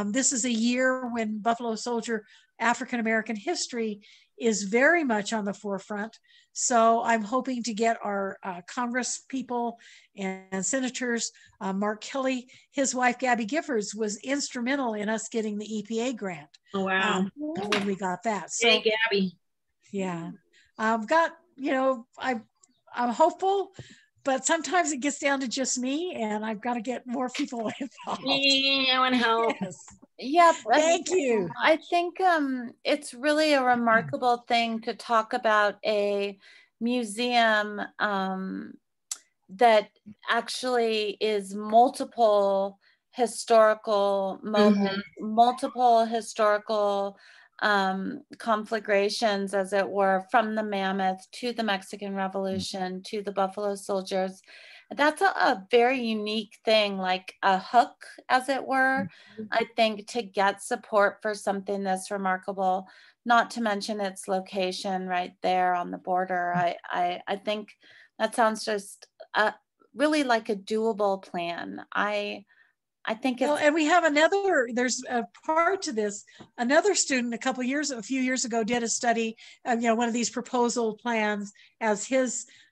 This is a year when Buffalo Soldier African-American history is very much on the forefront. So I'm hoping to get our Congress people and senators, Mark Kelly, his wife, Gabby Giffords, was instrumental in us getting the EPA grant. Oh, wow. When we got that. So, hey, Gabby. Yeah. I've got, I'm hopeful, but sometimes it gets down to just me, and I've got to get more people involved. Yeah, I want to help. Yes. Yeah, Thank you. I think it's really a remarkable thing to talk about a museum that actually is multiple historical moments, multiple historical conflagrations, as it were, from the Mammoth to the Mexican Revolution to the Buffalo Soldiers. That's a very unique thing, like a hook, as it were, I think, to get support for something this remarkable, not to mention its location right there on the border. I think that sounds just really like a doable plan. I think it's... Well, and we have there's a part to this. Another student a few years ago did a study of, one of these proposal plans as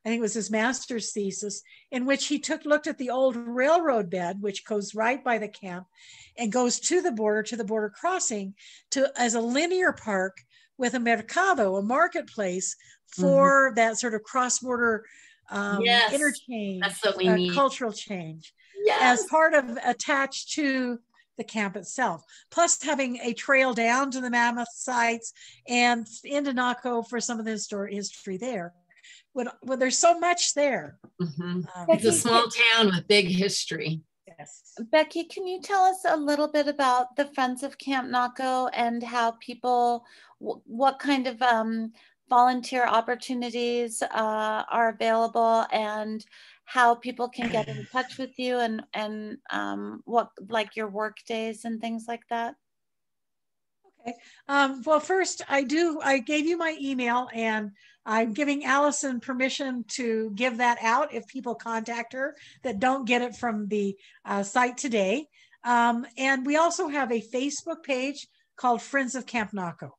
I think it was his master's thesis, in which he looked at the old railroad bed, which goes right by the camp and goes to the border crossing as a linear park with a mercado, a marketplace for that sort of cross-border interchange, that's what we need. Cultural change. Yes. As part of attached to the camp itself, plus having a trail down to the Mammoth sites and into Naco for some of the history there. Well, there's so much there. It's a small town with big history. Yes. Becky, can you tell us a little bit about the Friends of Camp Naco and how people, what kind of volunteer opportunities are available, and how people can get in touch with you, and what, like, your work days and things like that? Okay. Well, first, I gave you my email, and I'm giving Allison permission to give that out if people contact her that don't get it from the site today. And we also have a Facebook page called Friends of Camp Naco.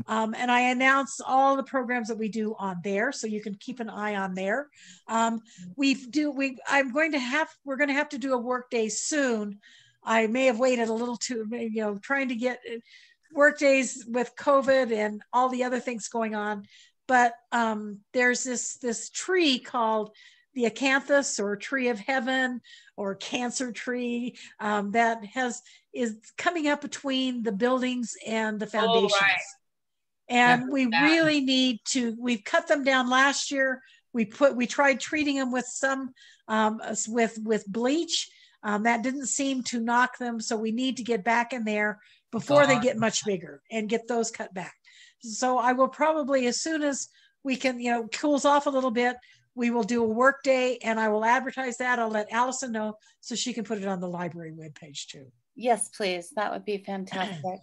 And I announce all the programs that we do on there, so you can keep an eye on there. We're going to have to do a work day soon. I may have waited a little too, trying to get work days with COVID and all the other things going on. But there's this tree called the acanthus, or tree of heaven, or cancer tree, that is coming up between the buildings and the foundations. Oh, right. And we really need to, we've cut them down last year. We tried treating them with some, with bleach. That didn't seem to knock them. So we need to get back in there before they get much bigger and get those cut back. So I will probably, as soon as we can, cools off a little bit, we will do a work day, and I will advertise that. I'll let Allison know so she can put it on the library webpage too. Yes, please. That would be fantastic.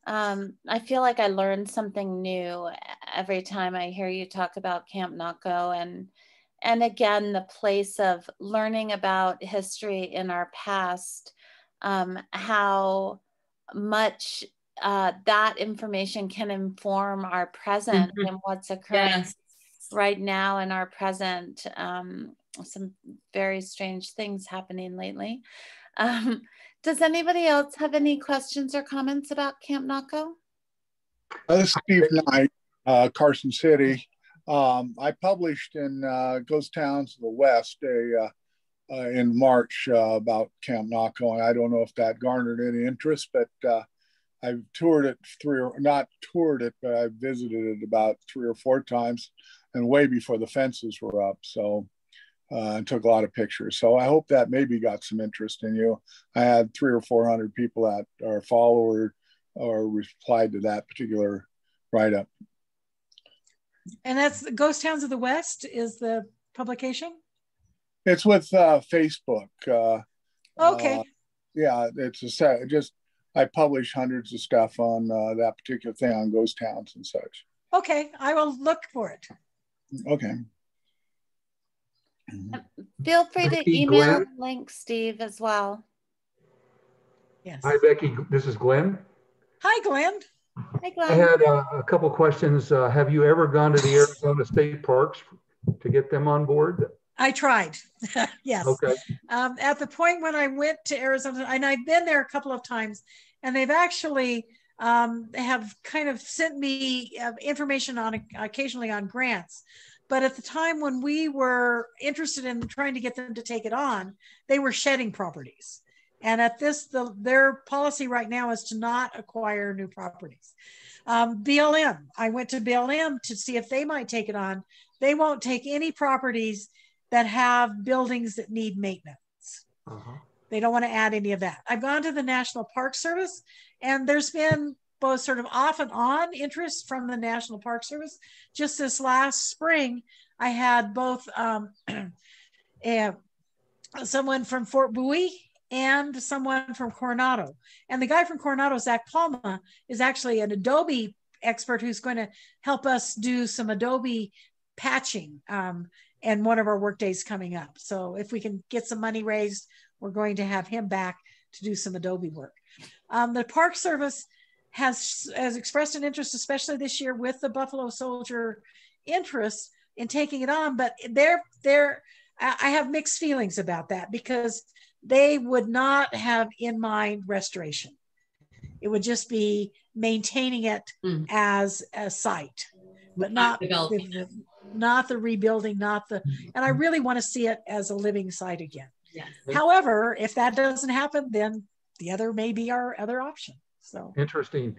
I feel like I learned something new every time I hear you talk about Camp Naco, and again, the place of learning about history in our past, how much that information can inform our present and what's occurring right now in our present. Some very strange things happening lately. Does anybody else have any questions or comments about Camp Naco? This is Steve Knight, Carson City. I published in Ghost Towns of the West in March about Camp Naco, and I don't know if that garnered any interest, but I've toured it but I visited it about 3 or 4 times, and way before the fences were up. So and took a lot of pictures. So I hope that maybe got some interest in you. I had 300 or 400 people that are followers or replied to that particular write-up. And that's the Ghost Towns of the West is the publication? It's with Facebook. Okay. Yeah, it's a set. Just I publish hundreds of stuff on that particular thing on ghost towns and such. Okay, I will look for it. Okay. Feel free to Becky, email Glenn? links, Steve, as well. Yes. Hi, Becky. This is Glenn. Hi, Glenn. Hi, I Glenn. had a couple questions. Have you ever gone to the Arizona State Parks to get them on board? I tried. Yes. Okay. At the point when I went to Arizona, and I've been there a couple of times, and they've actually have kind of sent me information on occasionally on grants. But at the time when we were interested in trying to get them to take it on, they were shedding properties. And at this, their policy right now is to not acquire new properties. BLM, I went to BLM to see if they might take it on. They won't take any properties that have buildings that need maintenance. They don't want to add any of that. I've gone to the National Park Service, and there's been both sort of off and on interest from the National Park Service. Just this last spring, I had both someone from Fort Bowie and someone from Coronado. And the guy from Coronado, Zach Palma, is actually an adobe expert who's going to help us do some adobe patching and one of our work days coming up. So if we can get some money raised, we're going to have him back to do some adobe work. The Park Service has expressed an interest, especially this year with the Buffalo Soldier interest in taking it on, but I have mixed feelings about that because they would not have in mind restoration. It would just be maintaining it as a site, but not the rebuilding, and I really want to see it as a living site again. Yes. However, if that doesn't happen, then the other may be our other option. So interesting.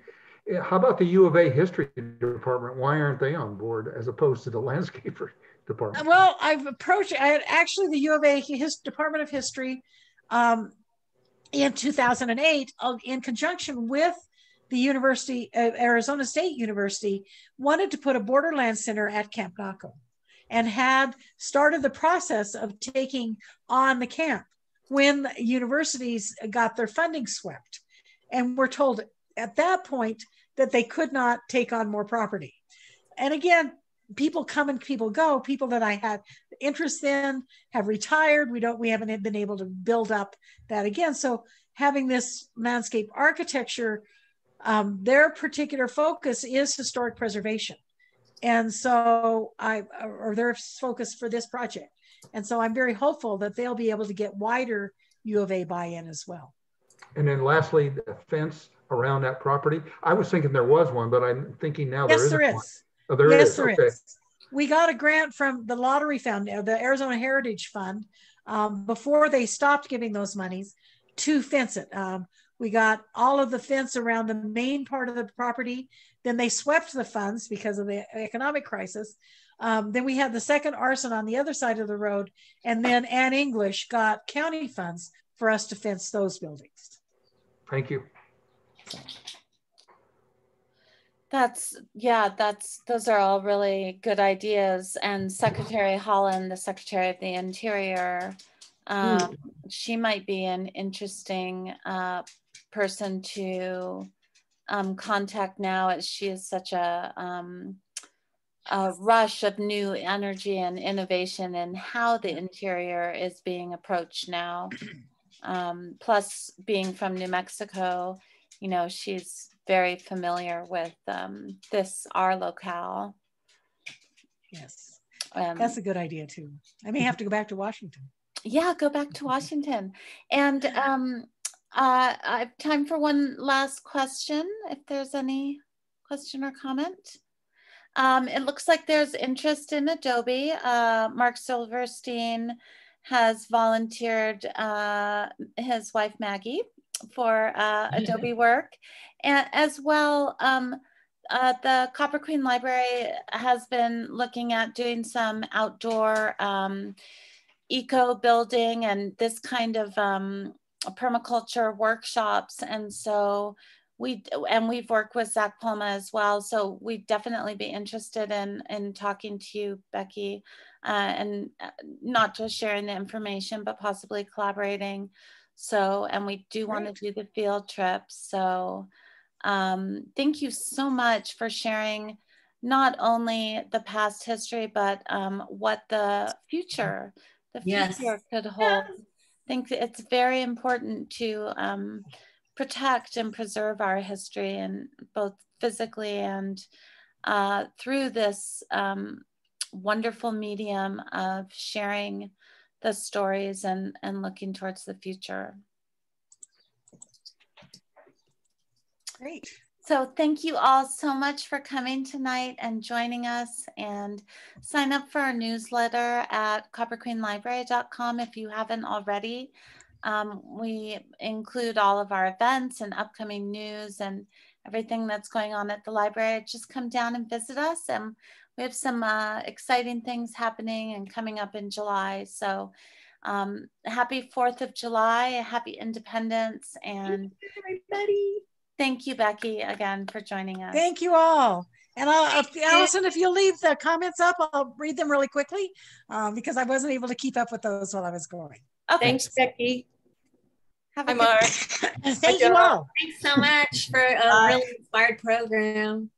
How about the U of A history department? Why aren't they on board as opposed to the landscaper department? Well, I've approached actually the U of A Department of History in 2008 in conjunction with the University of Arizona State University wanted to put a Borderland Center at Camp Naco and had started the process of taking on the camp when universities got their funding swept. And we're told at that point that they could not take on more property. And again, people come and people go. People that I had interest in have retired. We haven't been able to build up that again. So having this landscape architecture, their particular focus is historic preservation. And so or their focus for this project. And so I'm very hopeful that they'll be able to get wider U of A buy-in as well. And then lastly, the fence around that property. I was thinking there was one, but I'm thinking now yes, there is. One. Oh, there yes, is. There okay. is. We got a grant from the Lottery Fund, the Arizona Heritage Fund, before they stopped giving those monies to fence it. We got all of the fence around the main part of the property. Then they swept the funds because of the economic crisis. Then we had the second arson on the other side of the road. And then Ann English got county funds for us to fence those buildings. Thank you. Those are all really good ideas. And Secretary Holland, the Secretary of the Interior, she might be an interesting person to contact now, as she is such a rush of new energy and innovation in how the interior is being approached now. Plus being from New Mexico, you know, she's very familiar with our locale. Yes, that's a good idea too. I may have to go back to Washington. Yeah, go back to Washington. And I have time for one last question, if there's any question or comment. It looks like there's interest in Adobe. Mark Silverstein has volunteered his wife Maggie for Adobe work, and as well the Copper Queen Library has been looking at doing some outdoor eco building and this kind of permaculture workshops, and so we've worked with Zach Palma as well. So we'd definitely be interested in talking to you, Becky, and not just sharing the information, but possibly collaborating. So, and we do want to do the field trip. So thank you so much for sharing not only the past history, but what the future could hold. I think it's very important to protect and preserve our history, and both physically and through this wonderful medium of sharing the stories and looking towards the future. Great. So thank you all so much for coming tonight and joining us, and sign up for our newsletter at copperqueenlibrary.com if you haven't already. We include all of our events and upcoming news and everything that's going on at the library. Just come down and visit us, and we have some exciting things happening and coming up in July. So happy 4th of July, happy Independence, and everybody. Thank you, Becky, again for joining us. Thank you all. And Allison, if you'll leave the comments up, I'll read them really quickly because I wasn't able to keep up with those while I was going. Okay. Thanks, Becky. Hi, Mark. Thank you all. Thanks so much for a really inspired program.